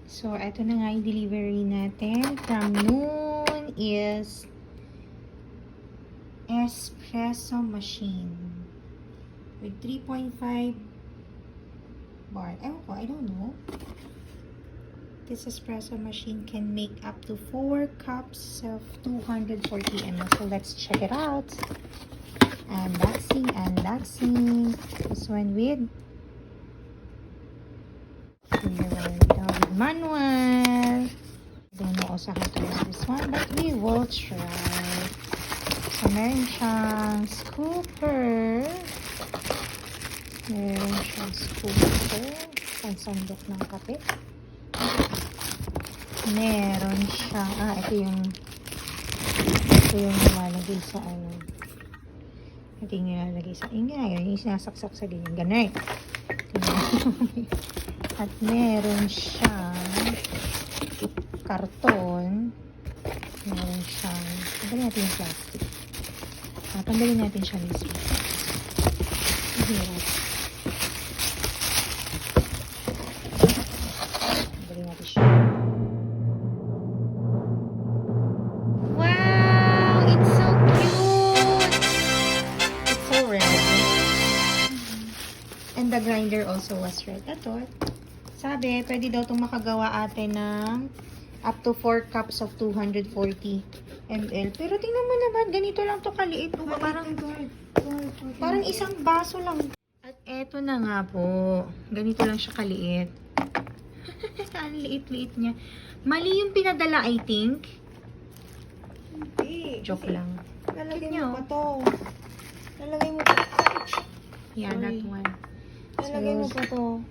So, ito na nga yung delivery natin. From noon is Espresso machine with 3.5 bar. Ewan ko, I don't know. This espresso machine can make up to 4 cups of 240 ml. So, let's check it out. Unboxing. This one with manual. I don't know also how to use this one, but we will try. So, meron siyang scooper. Pansandok ng kape. Meron siyang, ito yung nilalagay sa ano. Ito yung nilalagay sa, yung sinasaksak sa ganyan. Ganun. At meron siyang karton. Meron siyang, tanggalin natin yung plastic. Tanggalin natin siya mismo. Hirap. Tanggalin natin siya. Wow! It's so cute! It's so red. And the grinder also was red. Ito. Sabi, pwede daw itong makagawa atin ng up to 4 cups of 240 ml. Pero tingnan mo naman, ganito lang to kaliit. Parang isang baso lang. At eto na nga po. Ganito lang siya kaliit. Ang liit-liit niya. Mali yung pinadala, I think. Hindi. Joke lang. Lalagay mo pa to. Lalagay mo pa to. Yeah, Sorry. that one. Lalagay mo pa to.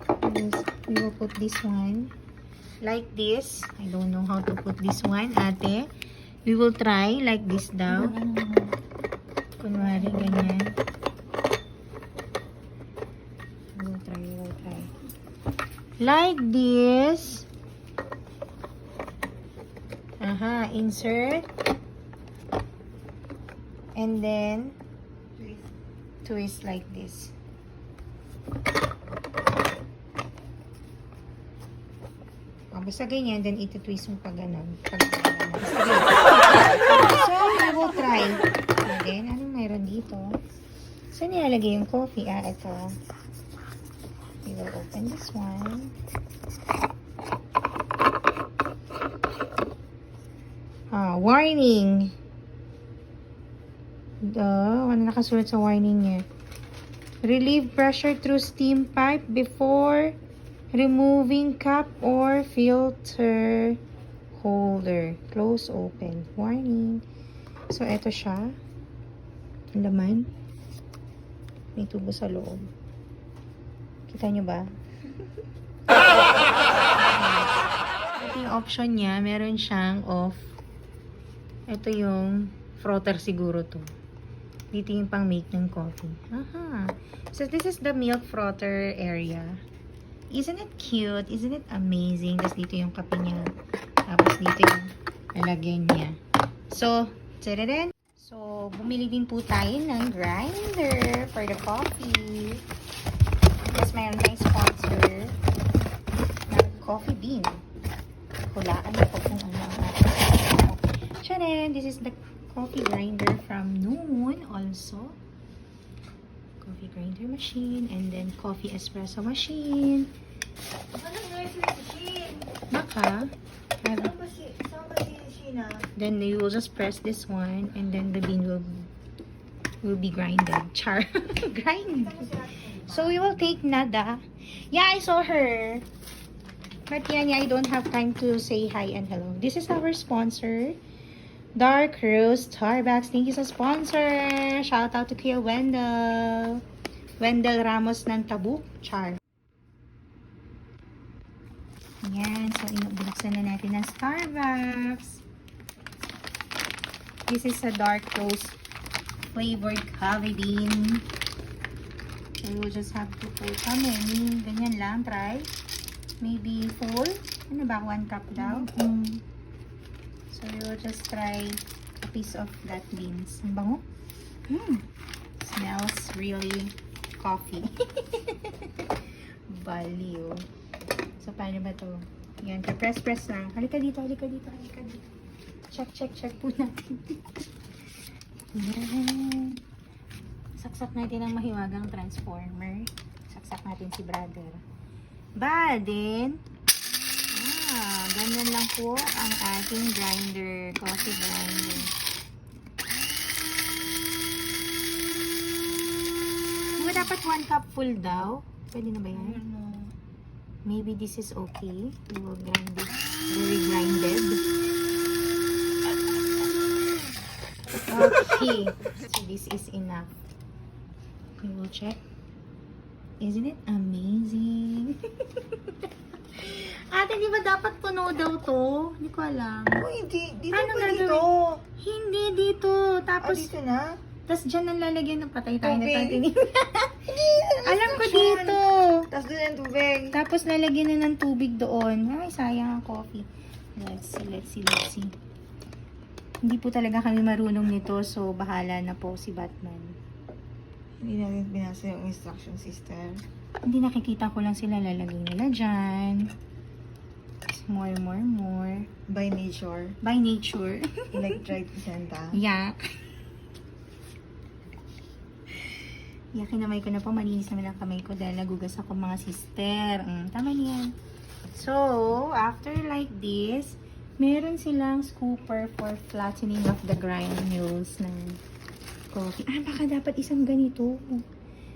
We will put this one like this. I don't know how to put this one, ate. We will try like this daw. Kunwari, ganyan. We will try. Like this. Insert. And then, twist like this. Basta ganyan, then iti-twist mo pa ganun. So, we will try. And then, anong mayroon dito? So, nilalagay yung coffee. Ito. We will open this one. Warning. Ano nakasulat sa warning niya? Relieve pressure through steam pipe before removing cup or filter holder. Close, open. Warning. So, eto siya. Ang laman. May tubo sa loob. Kita nyo ba? Ito yung option niya. Meron siyang off. Ito yung frother siguro to. Dito yung pang make ng coffee. So, this is the milk frother area. Isn't it cute? Isn't it amazing? Tapos dito yung kape niya. Tapos dito yung lalagyan niya. So, tadadaan. So, bumili din po tayo ng grinder for the coffee. Tapos mayroon tayong sponsor ng coffee bean. Hulaan na po kung ano ang natin. Tadaan! This is the coffee grinder from Noon also. Coffee grinder machine, and then coffee espresso machine. Anong nursery machine? Baka. Saan ba si Sheena? Then you will just press this one, and then the bean will be grinded. Char. Grind. So we will take Nada. Yeah, I saw her. But yeah, I don't have time to say hi and hello. This is our sponsor. Dark Roast Starbucks. Thank you sa sponsor. Shout out to Kuya Wendell. Wendell Ramos ng Tabuk. Char. Ayan. So, binuksan na natin ng Starbucks. This is a dark roast flavored coffee bean. So, you will just have to put how many? Ganyan lang. Try. Maybe 4. Ano ba? 1 cup daw? So, we will just try a piece of that beans. Ang bango. Smells really coffee. Baliw. So, paano ba to? Yan, press lang. Halika dito. Check po natin. Yan. Saksak natin ang mahiwagang transformer. Saksak natin si brother. Then, ganyan lang po ang ating grinder, coffee grinder. Diba dapat 1 cup full daw? Pwede na ba yan? Maybe this is okay. We will grind it. Very grinded. Okay. So this is enough. We will check. Isn't it amazing? Ate, di ba dapat puno daw to? Hindi ko alam. Oh, hindi. Dito Ano pa gagawin? dito. Hindi dito. Tapos, Dito na? tas dyan ang lalagyan ng patay tayo na Tubig. tayo. Alam ko dito. Tapos doon ang tubig. Tapos lalagyan na ng tubig doon. Ay, sayang ang coffee. Let's see. Hindi po talaga kami marunong nito, so bahala na po si Batman. Hindi natin binasa yung instruction system. Hindi, nakikita ko lang sila lalagay nila dyan. More. By nature. By nature. Like dried placenta. Yak. Kinamay ko na po. Malinis naman ang kamay ko dahil nagugas ako mga sister. Tama niyan. So, after like this, meron silang scooper for flattening of the granules ng coffee. Baka dapat isang ganito.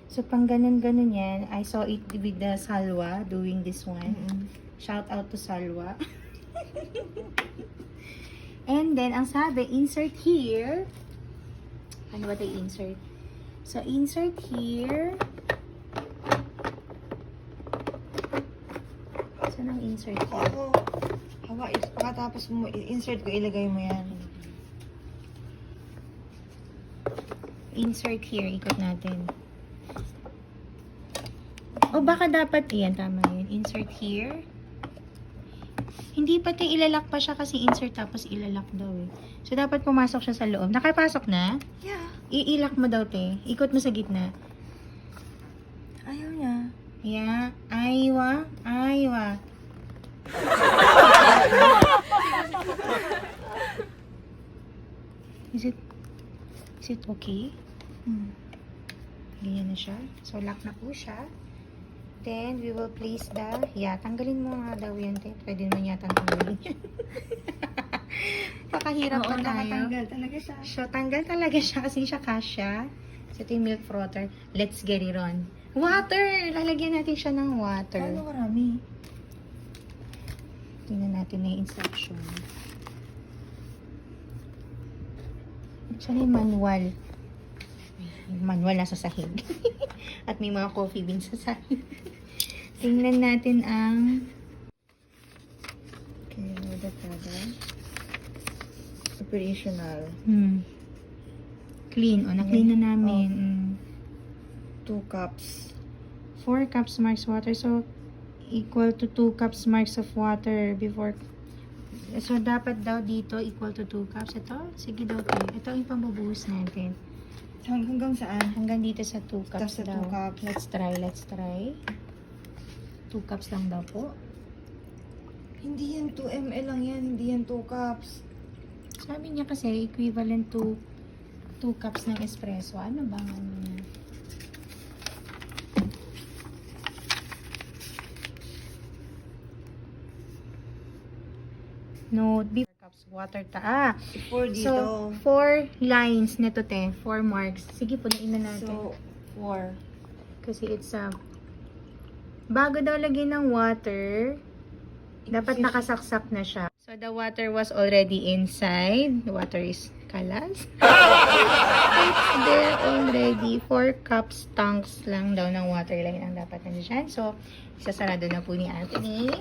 So, pang ganun-ganun yan. I saw it with the Salwa doing this one. Shout out to Salwa. And then, ang sabi, insert here. Ano ba tayo insert? So, insert here. Saan ang insert here? Oo. Hawa, pagkatapos mo insert ko, ilagay mo yan. Insert here. Ikot natin. O baka dapat, yan, tama yun. Insert here. Hindi pati ilalak pa siya kasi insert tapos ilalak daw eh. So, dapat pumasok siya sa loob. Nakapasok na? Yeah. Iilak mo daw, te. Ikot mo sa gitna. Ayaw niya. Yeah. Aywa. Is it okay? Ganyan na siya. So, lock na po siya. Then, we will place the... tanggalin mo nga daw yan, te. Pwede naman yata tanggalin yan. Pakahirap pa tayo. Nakatanggal talaga siya. So, tanggal talaga siya kasi siya kasya. So, ito yung milk frother. Let's get it on. Water! Lalagyan natin siya ng water. Paano karami? Tingnan natin na yung instruction. Saan yung manual? Yung manual nasa sahig. At may mga coffee beans sa sahig. Tingnan natin ang... Okay, what the product? Operational. Clean. O, na-clean na namin. 2 cups. 4 cups marks water. So, equal to 2 cups marks of water before... So, dapat daw dito equal to 2 cups. Ito? Sige daw. Ito yung pambubuhos natin. Hanggang saan? Hanggang dito sa 2 cups Sa 2 daw. cups. Let's try. 2 cups lang daw po. Hindi yan 2 ml lang yan. Hindi yan 2 cups. Sabi niya kasi equivalent to 2 cups ng espresso. Ano ba? Note, 4 cups water ta. 4 dito. So, 4 lines nito te. 4 marks. Sige, punuin na natin. So, 4. Kasi it's bago daw lagyan ng water, dapat nakasaksak na siya. So, the water was already inside. The water is kalas. It's there already. 4 cups tanks lang daw ng water line ang dapat nandiyan. So, isasarado na po ni Anthony.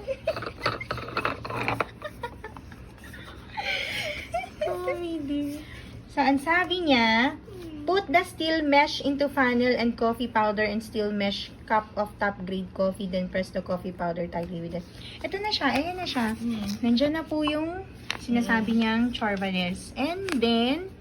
So, ang sabi niya, put the steel mesh into funnel and coffee powder and steel mesh cup of top grade coffee, then press the coffee powder tightly with it. Ito na siya, ayan na siya. Nandiyan na po yung sinasabi niyang chorbanes. And then,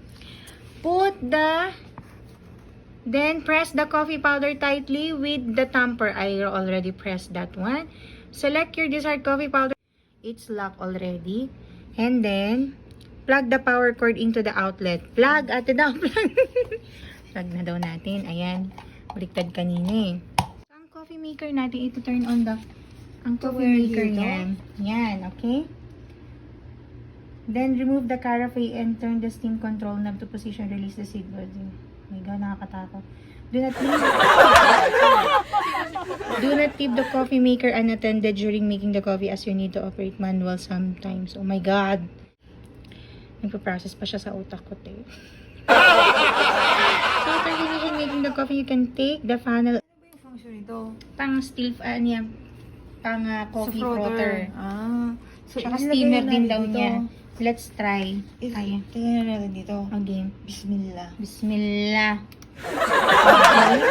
press the coffee powder tightly with the tamper. I already pressed that one. Select your desired coffee powder. It's locked already. And then, plug the power cord into the outlet. Plug! Ate daw, plug! Plug na daw natin. Ayan. Baliktad kanina eh. So, ang coffee maker natin, ito turn on ang coffee maker niya. Yan, okay? Then, remove the carafe and turn the steam control knob to position. Release the seat body. Oh my God, nakakatakot. Do not leave the coffee maker unattended during making the coffee as you need to operate manual sometimes. Oh my God. Nagpa-process pa siya sa utak ko, te. So, after finishing making the coffee, you can take the funnel. Ano ba yung function nito? Pang steel, pang coffee frother. So, Tsaka ilagay steamer na din natin daw dito. niya. Let's try. Ayan. Tingnan na natin dito. Again. Bismillah. Bismillah. Okay.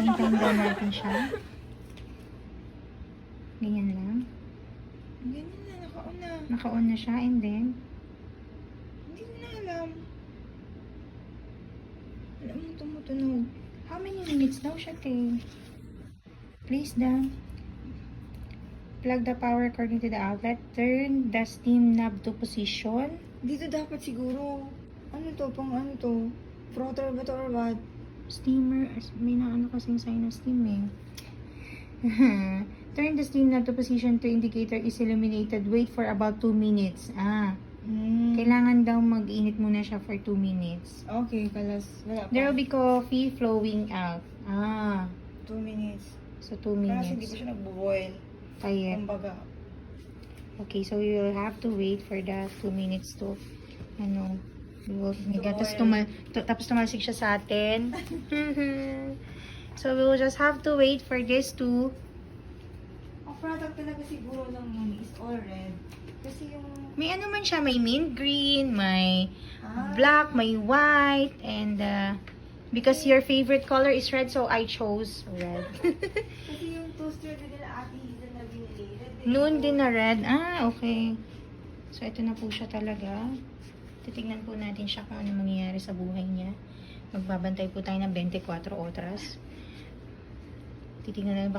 Hintayin daw natin siya. Ganyan lang. Ganyan na, naka-on na. Naka-on na siya and then Hindi ko na alam. Alam mo, tumutunog. how many minutes daw siya, te? Place the plug the power cord into the outlet. Turn the steam knob to position. Dito dapat siguro. Ano to? Pang ano to? Frother ba to or what? Steamer. May na ano kasing sign ng steam eh. Turn the steam knob to position to indicator is illuminated. Wait for about 2 minutes. Kailangan daw mag-init muna siya for 2 minutes. Okay, kalas. Wala pa. There will be coffee flowing out. 2 minutes. So 2 Kasi hindi minutes. pa siya nagbo-boil. Kaya. Kumbaga. Okay, so we will have to wait for the 2 minutes to, ano, tapos tumalsik siya sa atin. So we will just have to wait for this to, Ang product talaga siguro lang yun is all red. Kasi yung... may ano man siya, may mint green, may black, may white, and because your favorite color is red, so I chose red. Kasi yung toaster din nila ate Hazel na binili. Noon din na red. Okay. So, ito na po siya talaga. Titignan po natin siya kung ano mangyayari sa buhay niya. Magbabantay po tayo ng 24 oras. Titignan natin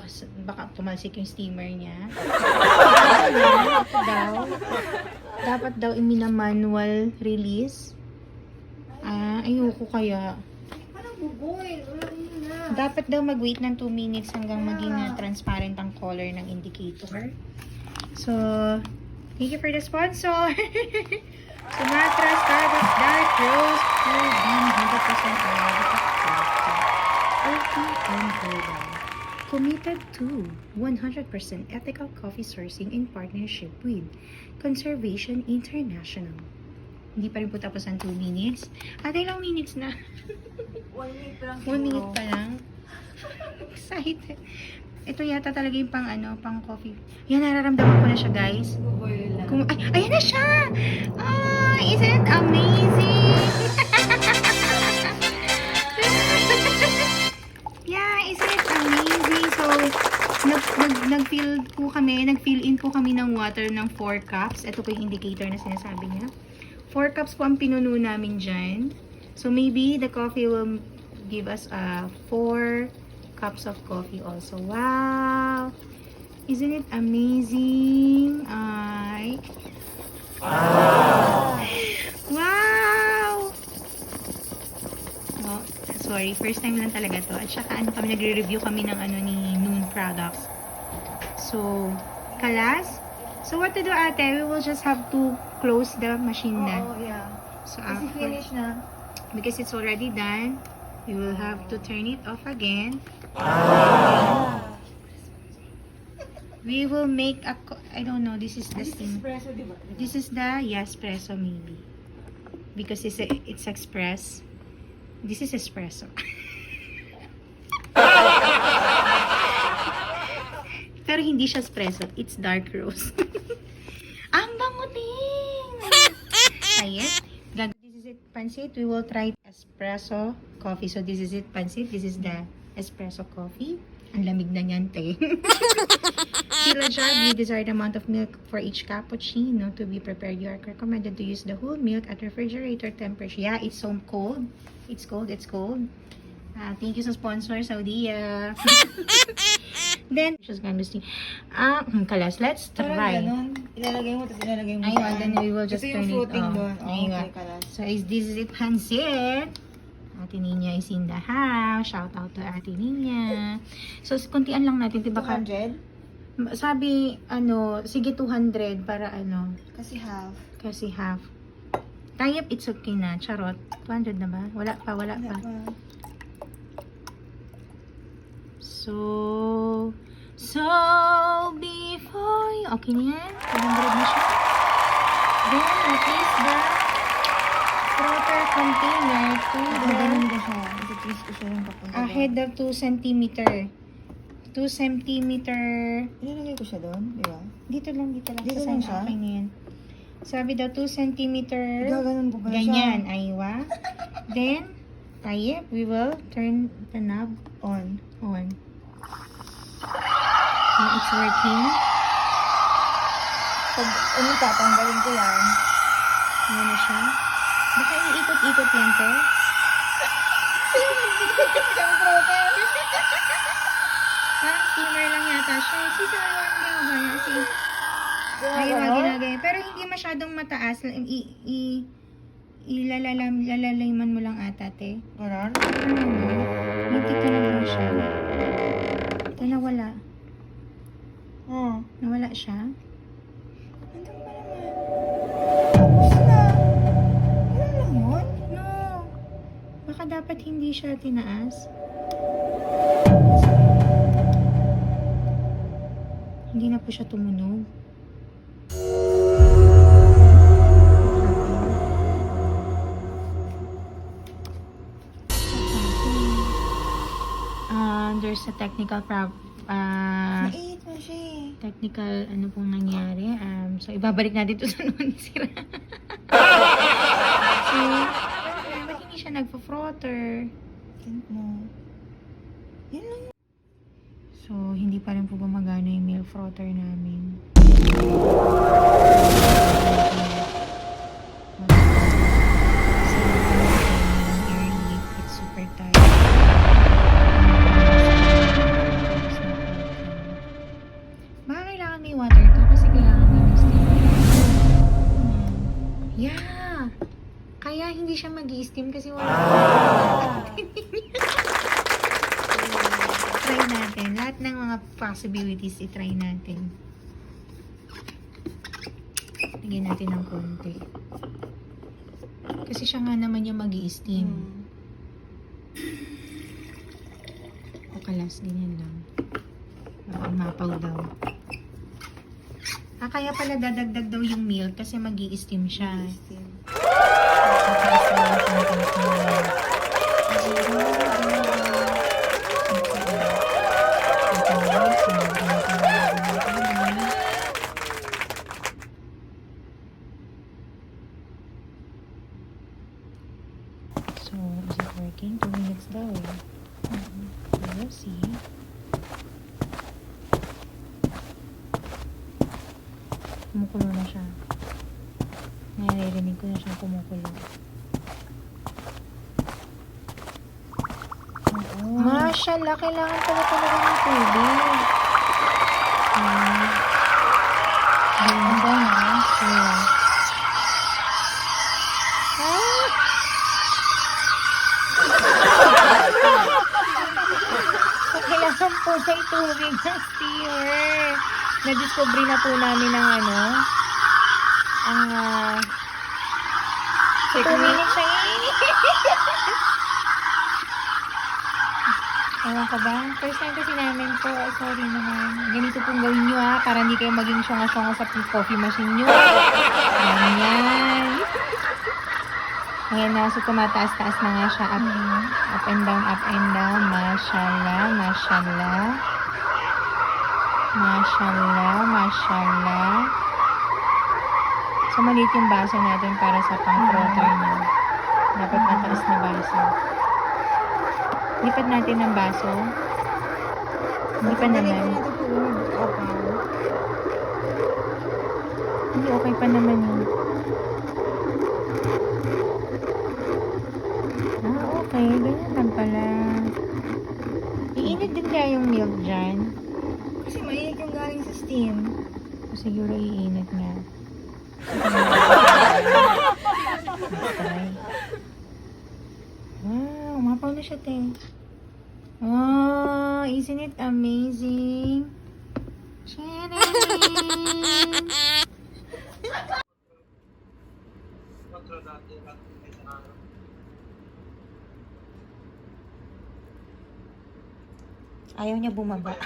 baka tumalsik yung steamer niya. Ito daw. Dapat daw manual release. Ayoko kaya. Parang buboil. Wala na. Dapat daw mag-wait ng 2 minutes hanggang maging transparent ang color ng indicator. So, thank you for the sponsor. Sumatra Starbucks Dark Roast Cold Bean 100% Arabica Coffee. Healthy and herbal. Committed to 100% ethical coffee sourcing in partnership with Conservation International. Hindi pa rin po tapos ang 2 minutes. Ilang minutes na? 1 minute pa lang 1 minute pa lang. Excited. Ito yata talaga yung pang coffee. Yan, nararamdaman ko na siya, guys. Buboil lang. Ayan na siya! Isn't it amazing? Yeah, isn't it amazing? So, nag-fill in po kami ng water ng 4 cups. Ito po yung indicator na sinasabi niya. 4 cups po ang pinuno namin dyan. So, maybe the coffee will give us 4 cups of coffee also. Wow! Isn't it amazing? Wow! Oh, sorry, first time lang talaga to. At saka nagre-review kami ng ni Noon products. So, kalas. So, what to do, ate? We will just have to close the machine na. Oo, yeah. So, Kasi finish na. because it's already done, we will have to turn it off again. We will make I don't know, this is the steam. Espresso, di ba? This is the espresso maybe. Because it's express. This is espresso. Pero hindi siya espresso, it's dark roast. Ang bango din! Ayan. This is it, pansit. We will try espresso coffee. So this is it, pansit. This is the espresso coffee. Ang lamig na niyan, te. Fill a jug with desired amount of milk for each cappuccino to be prepared. You are recommended to use the whole milk at refrigerator temperature. Yeah, it's so cold. It's cold. Thank you sa sponsor, Saudia. Then, just gonna see. Kalas, let's try. Parang ganun. Ilalagay mo, tapos ilalagay mo Ayun, dyan. then we will just Ito turn yung it floating on. doon. Oh, Ayun. okay, kalas. So, this is it, Hansit. Ate Ninya is in the house. Shout out to Ate Ninya. So, kuntian lang natin. Diba 200? sabi, sige 200 para Kasi half. kasi half. Tayep, it's okay na. Charot. 200 na ba? Wala pa. Wala pa. So before okay na yan? 200 na siya. Then, what is the proper container to the Ganun ko siya. Ito-twist ko siya yung papunta doon. ahead of 2 centimeter. 2 centimeter. Ilalagay ko siya doon, di ba? Dito lang. Dito Sa lang side. siya? Okay na yan. Sabi daw 2 centimeter. Gaganon po pala Ganyan, siya. aywa. Then, tayo, we will turn the knob On. on. Now it's working. Pag tatanggalin ko yan. Ano na siya? Baka iikot-ikot lang to. Parang steamer lang yata siya. Sisa lang yung gano'n. Kasi, ayun nga ginagaya. Pero hindi masyadong mataas. Ilalayman mo lang ata, te. Ganon? Dito na lang siya. Ito nawala. Oo. Nawala siya. Nandun pa naman. Tapos na. Ganun lang yun? No. Baka dapat hindi siya tinaas. Hindi na po siya tumunog. There's a technical Naiit mo siya eh. technical ano pong nangyari. So, ibabalik natin ito sa noon sira. So, ba't hindi siya nagpo-frotter? Tingnan mo. Yan lang yun. So, hindi pa rin po gumagana yung milk frotter namin. It's super tight. Baka kailangan may water to kasi kailangan may steam. Yeah! Kaya hindi siya mag-i-steam kasi wala try natin. Lahat ng mga possibilities, i-try natin. Lagyan natin ng konti. Kasi siya nga naman yung mag-i-steam. O kalas, ganyan lang. Baka mapaw daw. Kaya pala dadagdag daw yung milk kasi mag-i-steam siya. So, is it working? 2 minutes daw eh. We'll see. Kumukulo na siya. Naririnig ko na siya kumukulo. Mashallah, kailangan pala talaga ng tubig. Ang ba na? Yeah. So, kailangan po ng tubig ng steamer. Na-discovery na po namin ng so 2 minutes siya Ewan ka ba? First time kasi namin to. Sorry naman. Ganito pong gawin nyo para hindi kayo maging syonga-syonga sa coffee machine nyo. Ganyan. Ayan na. So tumataas-taas na nga siya. Up and down, up and down. Mashallah, mashallah. Mashallah, mashallah. So maliit yung baso natin para sa pang-frotter na. Dapat mataas na baso. Lipat natin ng baso. Hindi pa naman. Hindi, okay pa naman yun. Okay. Ganyan lang pala. Iinit din kaya yung milk dyan. Kasi mainit yung galing sa steam. siguro iinit nga. Okay. Wow, umapaw na siya, te. Oh, isn't it amazing? Sharing! Ayaw niya bumaba.